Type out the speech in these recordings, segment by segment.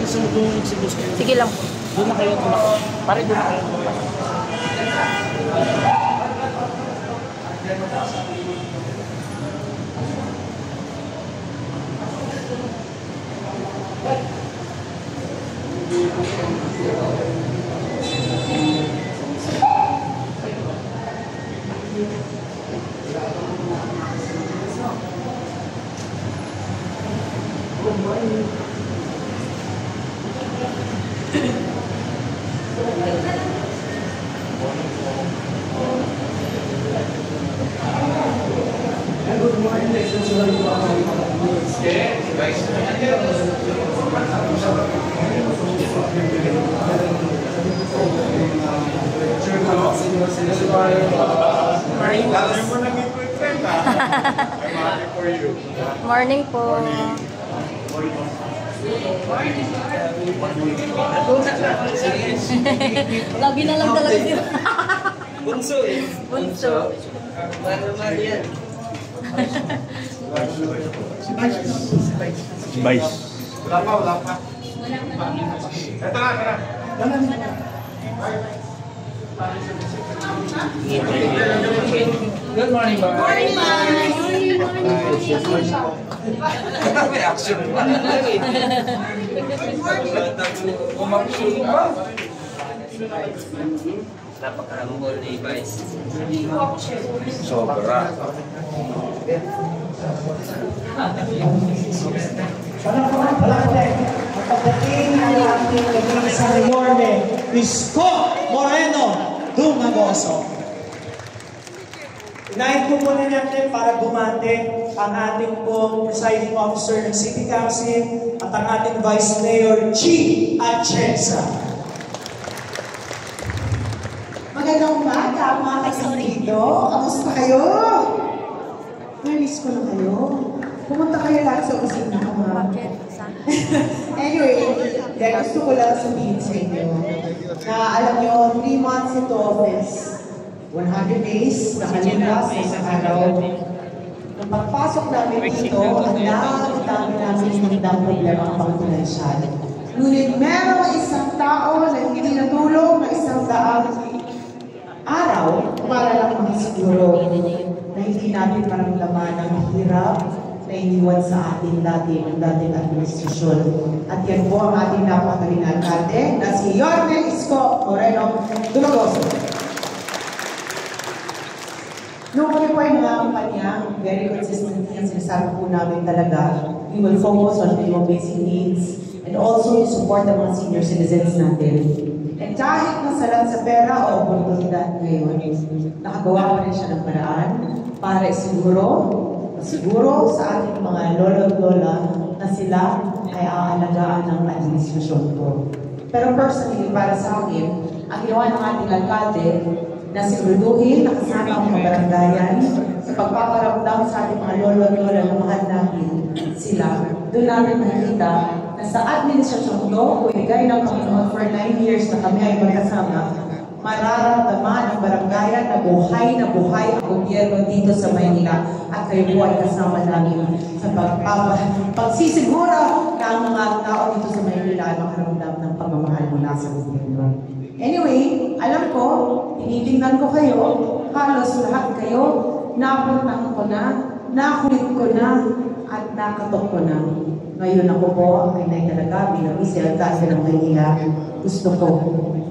sa doon si boss kayo. Sige lang po. Doon na kayo. Pare, doon na kayo. Morning po. Lagi na lang talaga sila. Bunso eh. Bunso. Mano yan. Si Vice. Wala pa. Ito na. Good morning, Bar. Morning, May action pa. Umaksyon pa. Napakaramol ni Vice. Sobra. Pagdating ang ating nag-iisang Yorme, Isko Moreno Dumagoso. Inahin po muna natin para bumate ang ating pong presiding officer ng City Council at ang ating Vice Mayor, G. Atienza. Magandang umaga, mga kasanggido. Kamusta kayo? Namiss ko na kayo. Pumunta kayo lahat sa opisina ko, ha? Anyway, gusto ko lang sabihin sa inyo na alam nyo, 3 months into office, 100 days na kanina sa isang araw. Nung pagpasok namin dito, ang dami namin hinandang problema ang pang-financial. Ngunit merong isang tao na hindi natulong na 100 araw para lang makasiguro na hindi natin maramdaman ang hirap na iniwan sa ating dating administrasyon. At yan po ang ating napakagaling na alkalde na si Yorme Isko Moreno Dumagoso. Noong kami po ay mga kampanya, very consistently ang sinasabi po namin talaga, we will focus on minimum basic needs and also to support the mga senior citizens natin. And kahit nasalang sa pera o oportunidad ngayon, nakagawa pa rin siya ng paraan para siguro sa ating mga lolo at lola na sila ay aalagaan ng administrasyon ko. Pero personally, para sa akin, ang ginawa ng ating alkalde na siguraduhin na kasama ang mga barangayan sa pagpaparamdam sa ating mga lolo at lola na mahal natin sila. Doon namin nakikita na sa administrasyon ko, kung igay ng Panginoon for 9 years na kami ay magkasama, mararamdaman ang barangayan na buhay ang gobyerno dito sa Maynila at kayo po ay kasama namin sa pagsisiguro na ang mga tao dito sa Maynila ay makaramdam ng pagmamahal mula sa gobyerno. Anyway, alam ko, tinitingnan ko kayo, halos lahat kayo, napuntahan ko na, nakulit ko na, at nakatok ko na. Ngayon ako po, ay talaga, bilang isi-alkalde ng Maynila, gusto ko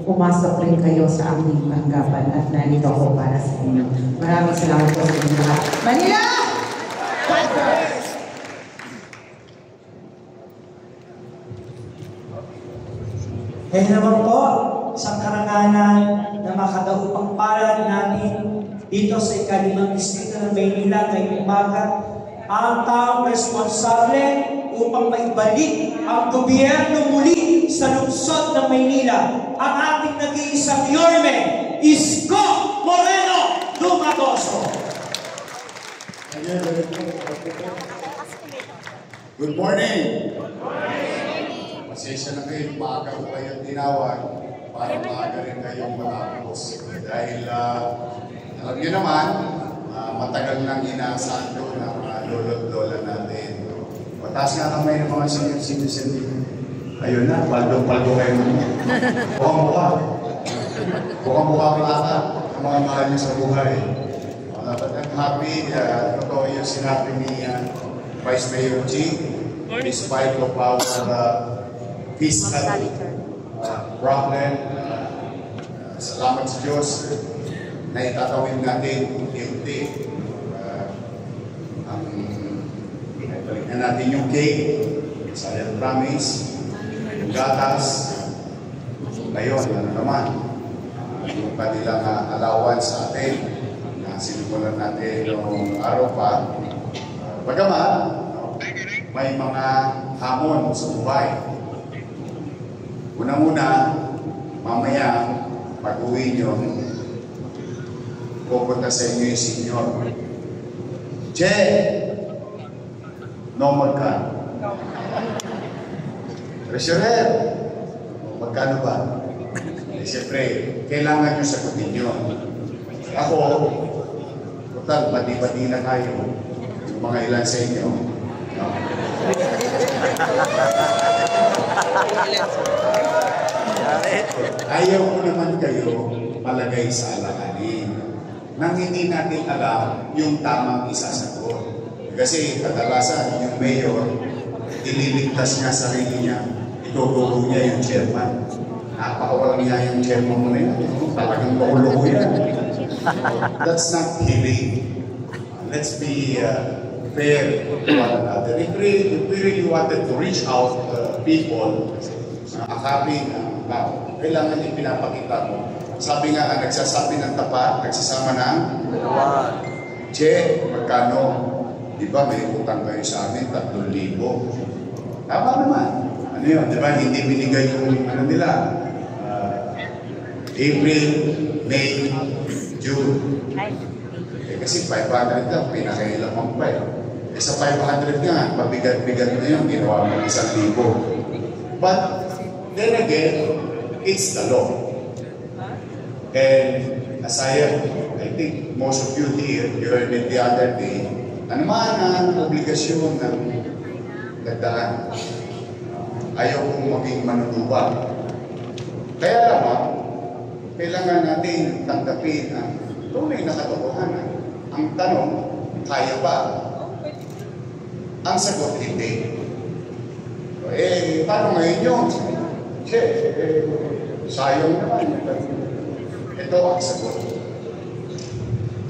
pumasok rin kayo sa aming tanggapan at nandito ako para sa inyo. Maraming salamat po sa inyo lahat. Manila! Kaya naman po, isang karangalan na makadaupang palad natin dito sa ika-5 distrito ng Maynila ngayong umaga, ang taong responsable upang maibalik ang gobyerno muli sa lungsod ng Maynila, ang ating nag-iisang Yorme, Isko Moreno Dumagoso. Good morning! Pasensya na kayo, maaga ko kayong tinawag para maaga rin kayong matapos. Dahil alam niyo naman, matagal nang inaasahan doon ang lolo at lola natin. Pataas nga kamay ng mga senior citizen dito. Ayun na, paldo-paldo kayo naman. Bukhang-bukha. Bukhang-bukha ko ata ang mga mahal niyo sa buhay. But I'm happy, totoo yung sinabi ni Vice Mayor G. Despite of our fiscal problem, salamat sa Diyos na itatawid natin unti-unti. Balik na natin yung cake, silent promise, yung gatas. Ngayon, ano naman, yung kanilang allowance sa atin, na sinukulan natin yung araw pa. Bagaman, may mga hamon sa buhay. Una-una, mamaya, pag-uwi nyo, pupunta sa inyo yung senior. Che! No, magkano? Treasurer! Magkano ba? Siyempre, kailangan nyo sagutin yun. Ako, total, bati-bati na tayo. Yung mga ilan sa inyo. No? Ayaw ko naman kayo palagay sa alakanin nang hindi natin alam yung tamang isasagot. Kasi kadalasan yung mayor, ililigtas niya sarili niya, itutulong niya yung chairman. Napakawalang niya yung chairman mo na yun. Talagang loko-loko yan. That's not healing. Let's be fair to one another. If we really wanted to reach out people, akapin ang tao, kailangan yung pinapakita mo. Sabi nga, nagsasabi ng tapat, nagsasama ng Che, magkano? Di ba may utang kayo sa amin, 3,000. Tama naman. Ano yun? Di ba hindi binigay yung ano nila? April, May, June. Kasi 500 lang, pinakailamang pa eh. Sa 500 nga, mabigat-bigat na yun, ginawa mo 1,000. But, then again, it's the law. And as I think most of you here, you heard it the other day, ano man ang obligasyon ng dagdagan. Ayaw kong maging manunuba. Kaya naman, kailangan natin tanggapin ang tunay na katotohanan. Ang tanong, kaya ba? Ang sagot, hindi. Paano ngayon yun? Sayang naman. Ito ang sagot.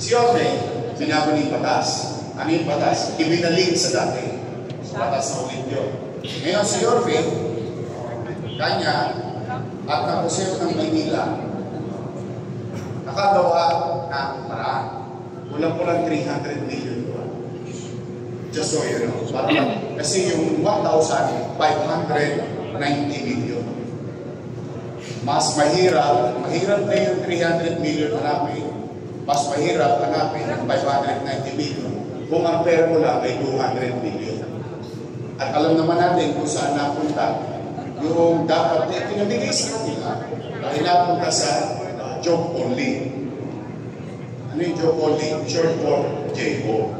Si Orme, sinabi ni Batas. Ano yung batas? Ibinalik sa dati. Sa batas na ulit yun. Ngayon si Orme, kanya, at ang Museo ng Maynila, nakagawa ng paraan. Kulang-kulang 300 million doon. Just so you know. Kasi yung 1,590 million. Mas mahirap na yung 300 million hanapin. Mas mahirap hanapin ang 590 million kung ang pera mo lang ay 200 million. At alam naman natin kung saan napunta yung dapat na pinabigay sa kanila dahil napunta sa job only. Ano yung job only? Short for JO.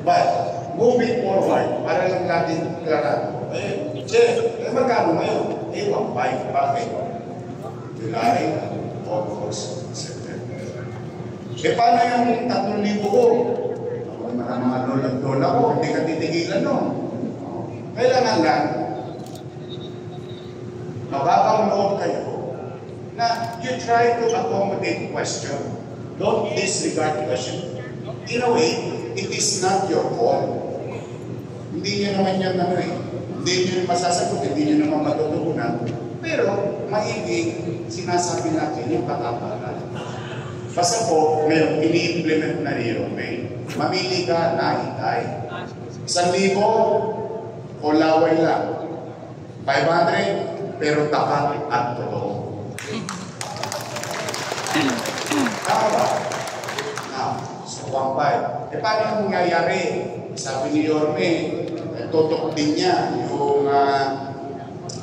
But, moving forward, para lang natin klara, magkano ngayon? 1.5. Bakit? July, August, September. Paano yung 3,000 ko? Mga lola ko, hindi ka titigilan no? Kailangan lang, mababang loob kayo na you try to accommodate question. Don't disregard question. In a way, it is not your fault. Hindi nyo naman yan hindi nyo masasagot, hindi nyo naman matutugunan. Pero, maiging sinasabi natin yung kataparan. Basta po, ngayon, ini-implement na ni Romay. Mamili ka na itay. 1,000 o laway lang. 500, pero tapat at totoo. Tama ba? Now, so 1.5. Paano ang nangyayari? Sabi ni Yorme, tutok din niya yung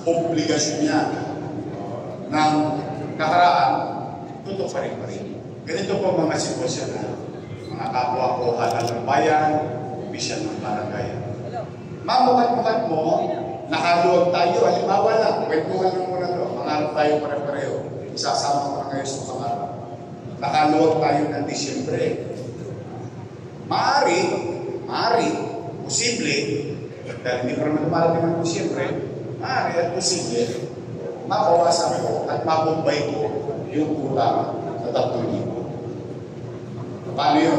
obligasyon niya ng nakaraan, tutok pa rin. Ganito po mga sitwasyon na mga kapwa ko halal ng bayan, opisyal ng barangay. Mamukat-mukat mo, nakaluwag tayo, halimbawa lang, kwentuhan lang muna to, mangarap tayo pare-pareho. Isasama ko na kayo sa pangarap. Nakaluwag tayo ng Disyembre. Maaari, posible, dahil hindi pa naman dumarating ang Disyembre, maaari at posible, mapawasan ko at mabumbay ko yung kulang sa 3,000. Paano yun?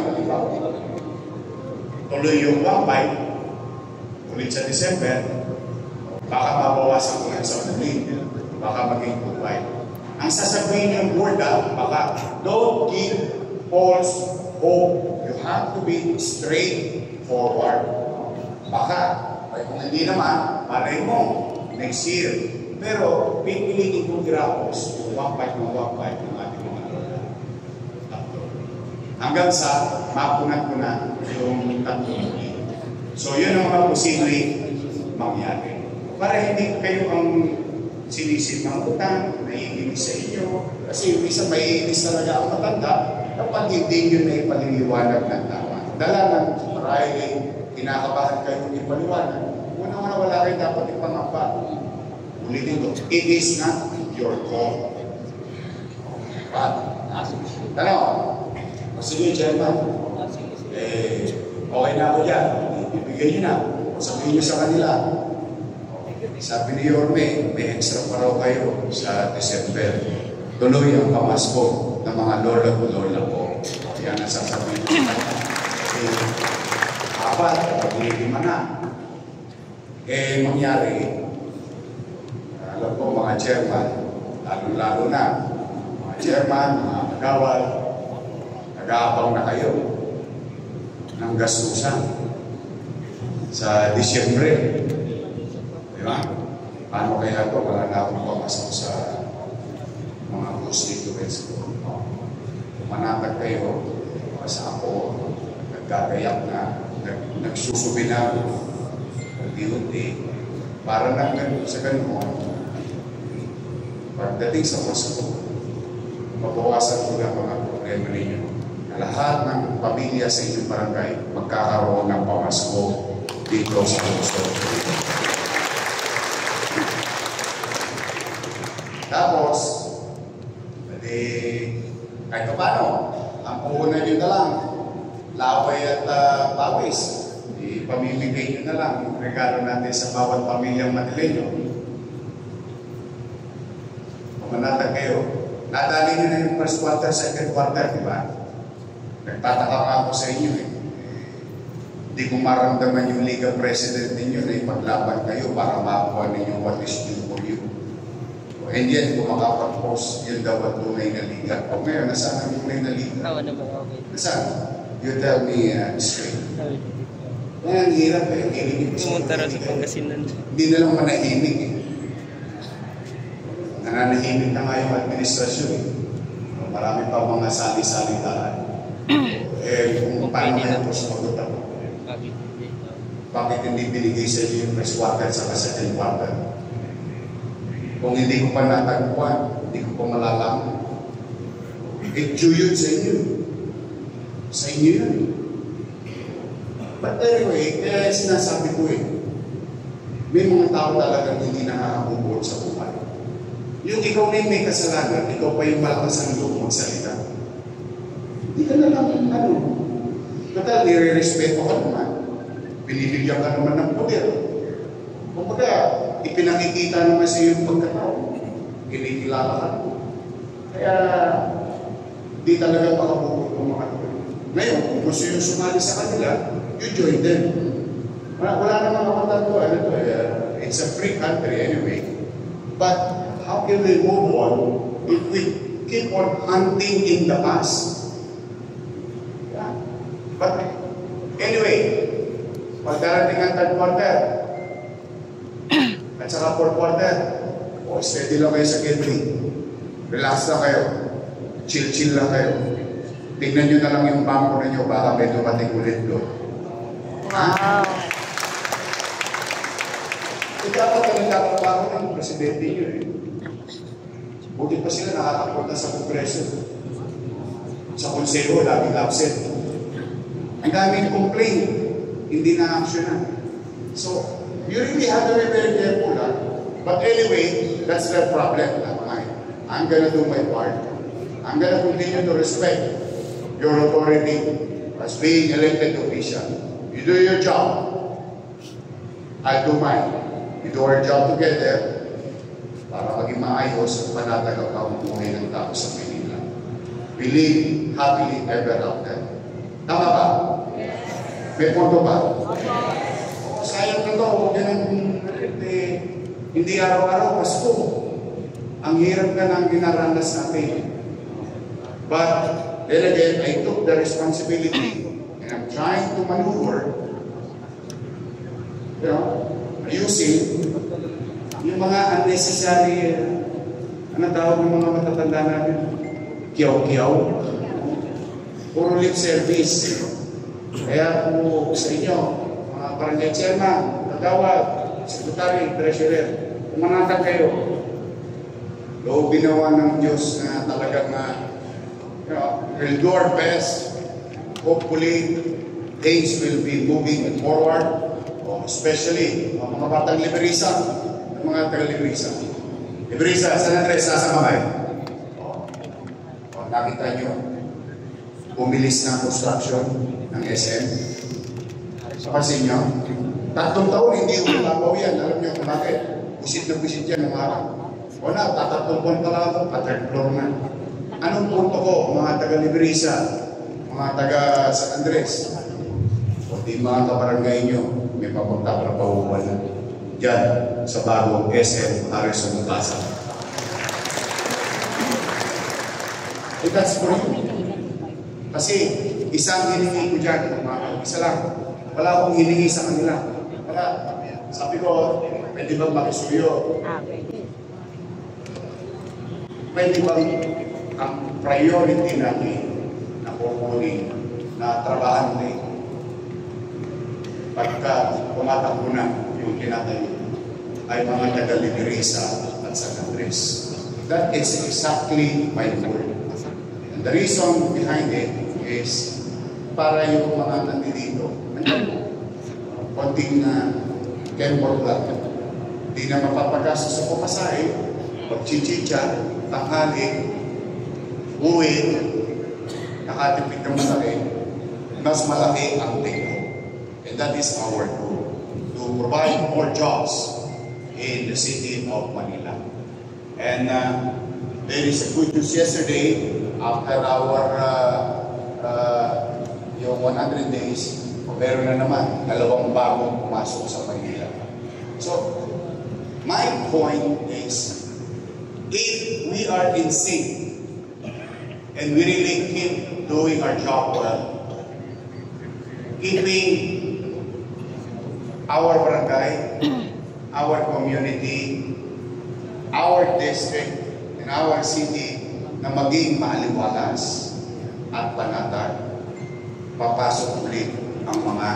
Tuloy yung 1.5, ulit sa December, baka mabawasan ko yung sa ulit, baka maging 2.5. Ang sasabihin ng word, baka don't give false hope. You have to be straightforward. Baka, ay kung hindi naman, malay mo, next year. Pero, pipilitin kong girapos yung 1.5 ng 1.5 ng ating mga lola. Hanggang sa mapunat ko na yung 3,000. So, yun ang mga posibleng mangyari. Para hindi kayo ang sinisip ng utang, naiinis sa inyo. Kasi yung isa maiinis talaga ang matanda, kapag hindi nyo na ipaliliwanag ng tama. Dala ng marahil kinakabahan kayo ng ipaliwanag. Una-una wala kayo dapat ipangapa. Ulitin ko, it is not your call. Tanong, sige, Chairman. Okay na ako dyan. Ibigay nyo na. Sabihin nyo sa kanila. Sabi ni Yorme, may extra pa raw kayo sa December. Tuloy ang pamasko ng mga lola ko. Yan ang sasabihin ko. Kasi, apat, pag-lima na. Mangyari, alam ko mga chairman, lalo-lalo na, mga chairman, mga kagawad, nag-aabang na kayo ng gastusan sa Disyembre. Diba? Paano kaya ito? Wala na akong papasok sa mga constituents ko. Manatag kayo, sa ako, nagkagayak na, nagsusubi na, unti-unti, para lang sa ganun, pagdating sa Pasko, mabawasan ko na mga problema ninyo. Lahat ng pamilya sa inyong barangay magkakaroon ng pamasko dito sa Puso. Tapos, kahit paano, ang puhunan nyo na lang, laway at pawis. Ipamimigay nyo na lang yung regalo natin sa bawat pamilyang Manileño. Manatag kayo. Nadali nyo na yung first quarter, second quarter, di ba? Nagtataka nga ako sa inyo eh. Hindi ko maramdaman yung Liga President ninyo na ipaglaban kayo para makakuha ninyo what is due for you. And yet, kung makapag-post, yun daw ang tunay na liga. O ngayon, nasaan ang tunay na liga? Nasaan? You tell me straight. Kaya ang hirap eh. Pumunta rin sa Pangasinan. Hindi na lang manahimik eh. Nananahimik na nga yung administrasyon eh. Marami pa mga sali-salitaan. Kung paano kaya po sumagot ako? Bakit hindi binigay sa inyo yung first quarter sa second quarter? Kung hindi ko pa natagpuan, hindi ko pa malalaman. Due yun sa inyo. Sa inyo yun. But anyway, kaya sinasabi ko eh, may mga tao talagang hindi nakakabubuot sa buhay. Yung ikaw na may kasalanan, ikaw pa yung malakas ang loob magsalita. Hindi ka na lang Total, nire-respeto ka naman. Binibigyan ka naman ng poder. Kumbaga, ipinakikita naman sa iyo yung pagkatao. Kinikilala ka. Kaya, di talaga pakabukod ng mga ito. Ngayon, kung gusto yung sumali sa kanila, you join them. Wala naman ako tanto. It's a free country anyway. But, how can we move on if we keep on hunting in the past? Yeah. But, anyway, pagdarating ang third quarter, at saka fourth quarter, steady lang kayo sa gathering. Relax lang kayo. Chill-chill lang kayo. Tingnan nyo na lang yung bangko ninyo, baka may dumating ulit doon. Wow! Dapat kami nakatrabaho ng presidente nyo eh. Buti pa sila nakakapunta sa kongreso. Sa konseho, laging absent. Ang daming complaint, hindi na-actionan. So, You really have to be very careful. Huh? But anyway, that's their problem, not mine. I'm gonna do my part. I'm gonna continue to respect your authority as being elected official. You do your job. I'll do mine. We do our job together para maging maayos at panatag ang buhay ng tao sa Manila. We live happily ever after. Tama ba? May punto ba? Sayang na to. Hindi araw-araw Pasko. Ang hirap na ng ginaranas natin. But then again, I took the responsibility and I'm trying to maneuver, using yung mga unnecessary, ano tawag ng mga matatanda natin? Kiyaw-kiyaw. Puro lip service. Kaya po sa inyo, mga barangay chairman, kagawad, secretary, treasurer, manatag kayo. Loob ginawa ng Diyos na talagang we'll do our best. Hopefully, things will be moving forward. Especially, mga batang Liberisa, mga taga-Liberisa. Liberisa, San Andres, nasa Mamay. Nakita nyo, bumilis ng construction ng SM. Kapansin nyo, 3 taon hindi umabaw yan. Alam nyo kung bakit? Busit na busit yan ng araw. O na, 3 buwan pa lang ako, 3rd floor na. Anong punto ko, mga taga-Liberisa, mga taga-San Andres? O di mga kabarangay nyo, may papagtatrapahuan na dyan sa bagong SM Harrison Plaza. And that's for you. Kasi isang hiningi ko dyan, isa lang. Wala akong hiningi sa kanila. Wala. Sabi ko, pwede bang makisuyo? Pwede bang ang priority natin na kukunin na trabahan na ito? Pagka tumatakbo na yung tinatayo ay mga taga-Liberisa at San Andres. That is exactly my word. And the reason behind it is para yung mga nandito, konting kembor lang, hindi na mapapagasa sa pumasahe, pagchichicha, tanghali, uwi, nakatipid ng malaki, mas malaki ang tingko. And that is our goal, to provide more jobs in the city of Manila. And there is a good news yesterday, after our yung 100 days, meron na naman 2 bagong pumasok sa Manila. So, my point is, if we are in sync and we really keep doing our job well, keeping our barangay, our community, our district, and our city na maging maaliwalas at panatag, papasok ulit ang mga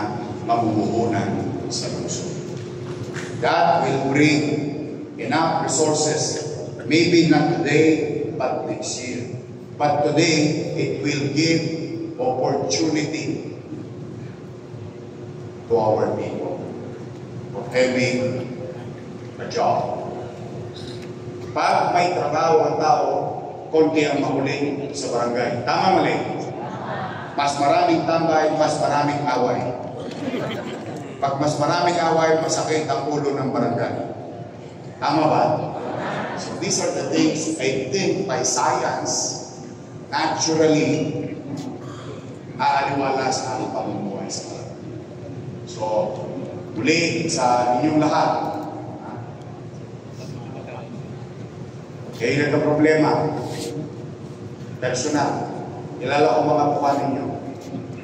mamumuhunan sa lungsod. That will bring enough resources, maybe not today, but next year. But today, it will give opportunity to our people of having a job. Pag may trabaho ang tao, konti ang mahuling sa barangay. Tama mali? Mas maraming tambay, mas maraming away. Pag mas maraming away, masakit ang ulo ng barangay. Tama ba? So these are the things I think by science, naturally, aaliwalas ang pamumuhay sa barangay. So, muli sa inyong lahat, kayo na problema, personal, ilala ko mga mukha ninyo.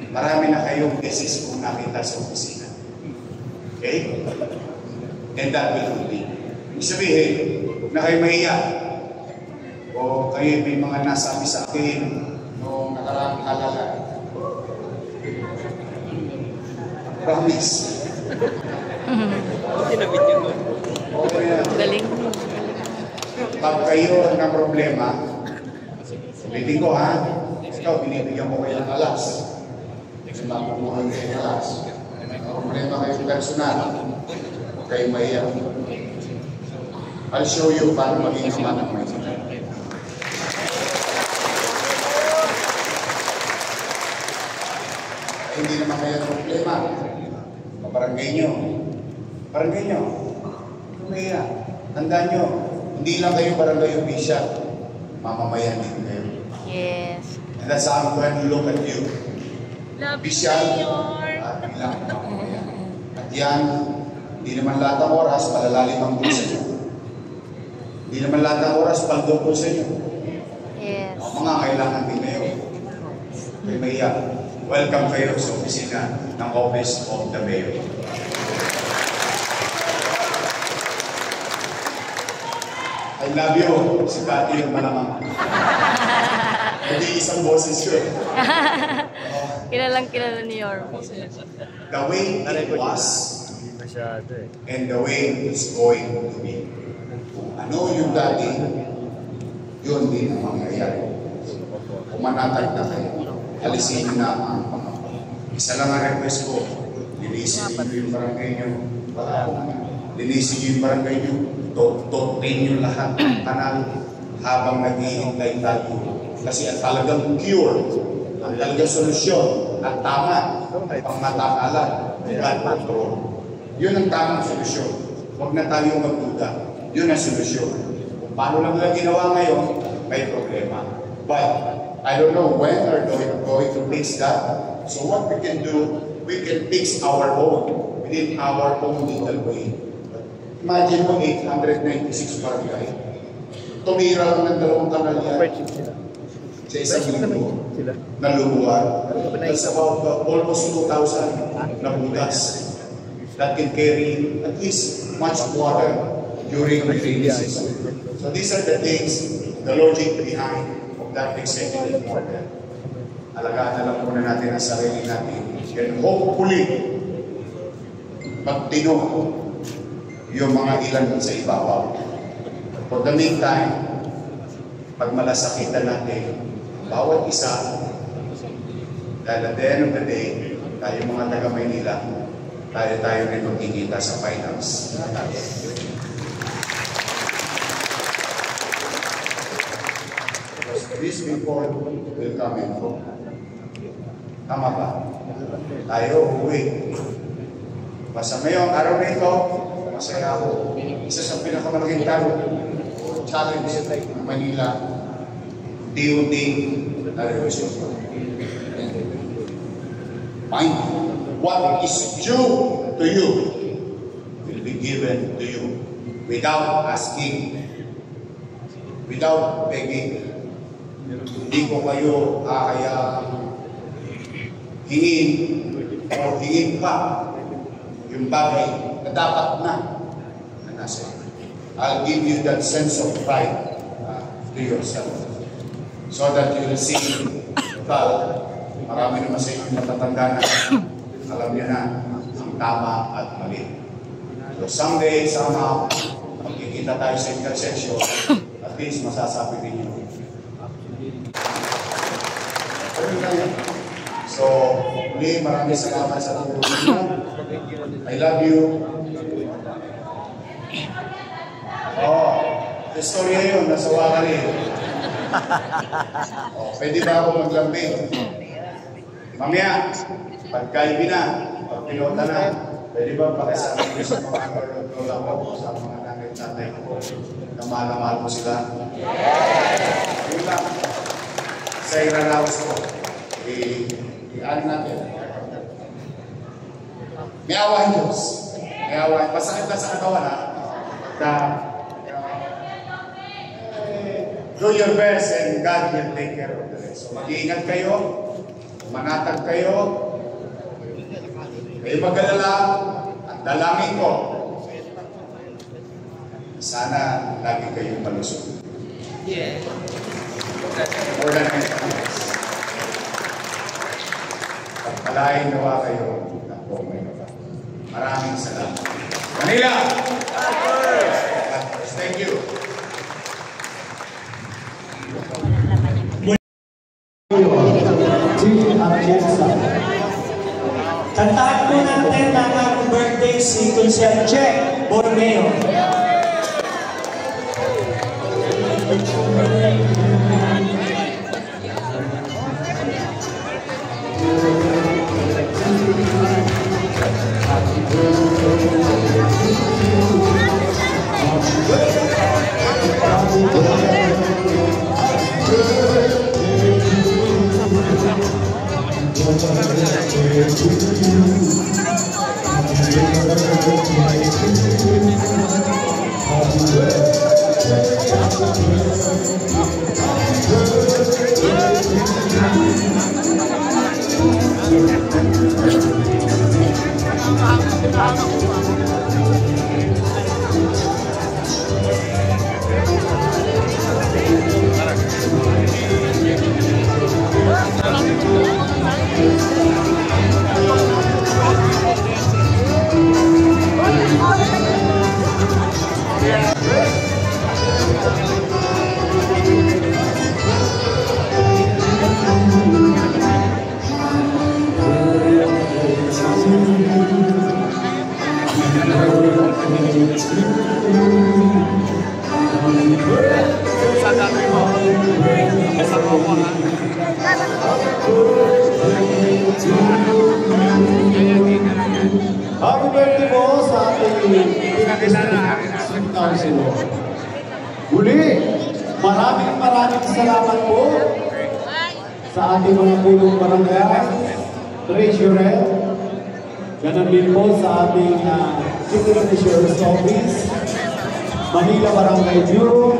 Marami na kayong cases kung nakita sa opisina. Okay? And that will continue. Ibig sabihin, na kayo mahiya. O kayo may mga nasabi sa akin noong nakaraang kalala. Promise. Tinabit yun mo. Galing. Pag kayo ng problema, ulitin ko ha, ikaw, binibigyan mo kayo ng alas. Kasi mapupuhan kayo ng alas. May problema kayo personal. kayong mahiya. I'll show you paano maging ama ng Maynila. Hindi naman kaya problema. Barangay nyo. Barangay nyo. Mahiya. Tandaan nyo, hindi lang kayo barangay official. Mamamayan din kayo. Yes. And that's how I'm going to look at you. Love you, Official Mayor. at bilang mamamayan. At yan, hindi naman lahat ng oras palalalim ang puso nyo. Hindi naman lahat ng oras paldo po sa inyo. Yes. Mga kailangan din kayo. Kay Mayor, welcome kayo sa opisina ng Office of the Mayor. I love you, si Cathy yung malamang. Hindi isang boses yun. Kilalang kilala ni Yorme. The way it was and the way it's going to be. Kung ano yung dati, yun din ang mangyayari. Kung manatag na kayo, alisin nyo na ang pangapal. Isa lang ang request ko, linisin nyo yung barangay nyo. Linisin nyo yung barangay nyo. Totin nyo lahat ng kanal habang naghihintay tayo. Kasi ang talagang cure, ang talagang solusyon at tama ay pangmatakalan, God control. Yun ang tamang solusyon. Huwag na tayo magduda. Yun ang solusyon. Kung paano lang nila ginawa ngayon, may problema. But I don't know when they're going to fix that. So what we can do, we can fix our own within our own little way. Imagine mo 896 barangay. Tumira lang ng 2 kanal yan. Sa isang linggo na lumuhan. That's about almost 2,000 na butas that can carry at least much water during the rainy season. So these are the things, the logic behind of that executive order. Alagaan na lang muna natin ang sarili natin. And hopefully, magtino yung mga ilan sa ibabaw. For the meantime, pag malasakitan natin, bawat isa, dahil at the end of the day, tayo mga taga-Maynila, tayo rin magkikita sa finance. These people will come and go. Tama ba? Tayo, uwi. Basta ngayong araw na ito, masaya ako. Isa sa pinakamalaking challenge ng Manila, DOT na revision. Mind what is due to you will be given to you without asking, without begging. Hindi ko kayo hingin o hingin pa yung bagay na dapat na nasa. I'll give you that sense of pride to yourself so that you will see marami naman sa inyo matatanda na alam niyo na ang tama at mali. So someday, somehow, magkikita tayo sa intersection, at least masasabi din nyo. So, muli, maraming salamat sa tulong. I love you. Oh, the story yun, nasawa ka rin. Oh, pwede ba ako maglambing? Mamaya, pagkaibi na, pag pinota na, pwede ba pakisabi ko sa mga lola ko, sa mga nanay ko, na mahal ko sila? Yun lang. Sa iranawas ko, i-ano natin. May awahin Diyos. May awahin. Pasakit na sa katawan, ha? Do your best and God will take care of the rest. So mag-iingat kayo, manatag kayo, kayo mag-alala, at dalangin ko, sana lagi kayong malusog. Yeah. More than anything else. Pagpalain nawa kayo ng buong Maynila. Maraming salamat. Manila! Thank you. Kantahan po natin ang birthday si Consel Che Borromeo. Happy birthday po sa ating pinag-district councilor. Muli, maraming salamat po sa ating mga pulong barangay, treasurer, ganun din po sa ating City Treasurer's Office, Manila Barangay Bureau,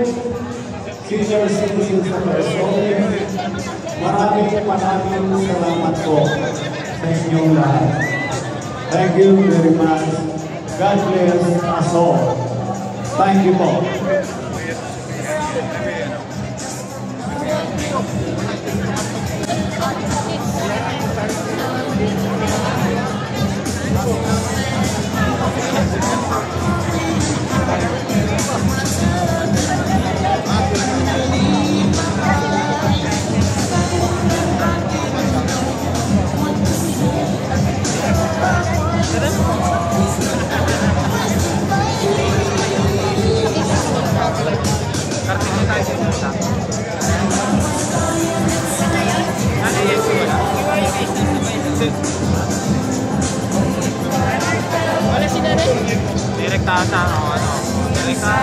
Senior Citizens Affairs Office. Maraming salamat po sa inyong lahat. Thank you very much. God bless us all. Thank you po. Wala si nanay. Direkta ata o ano. Direkta.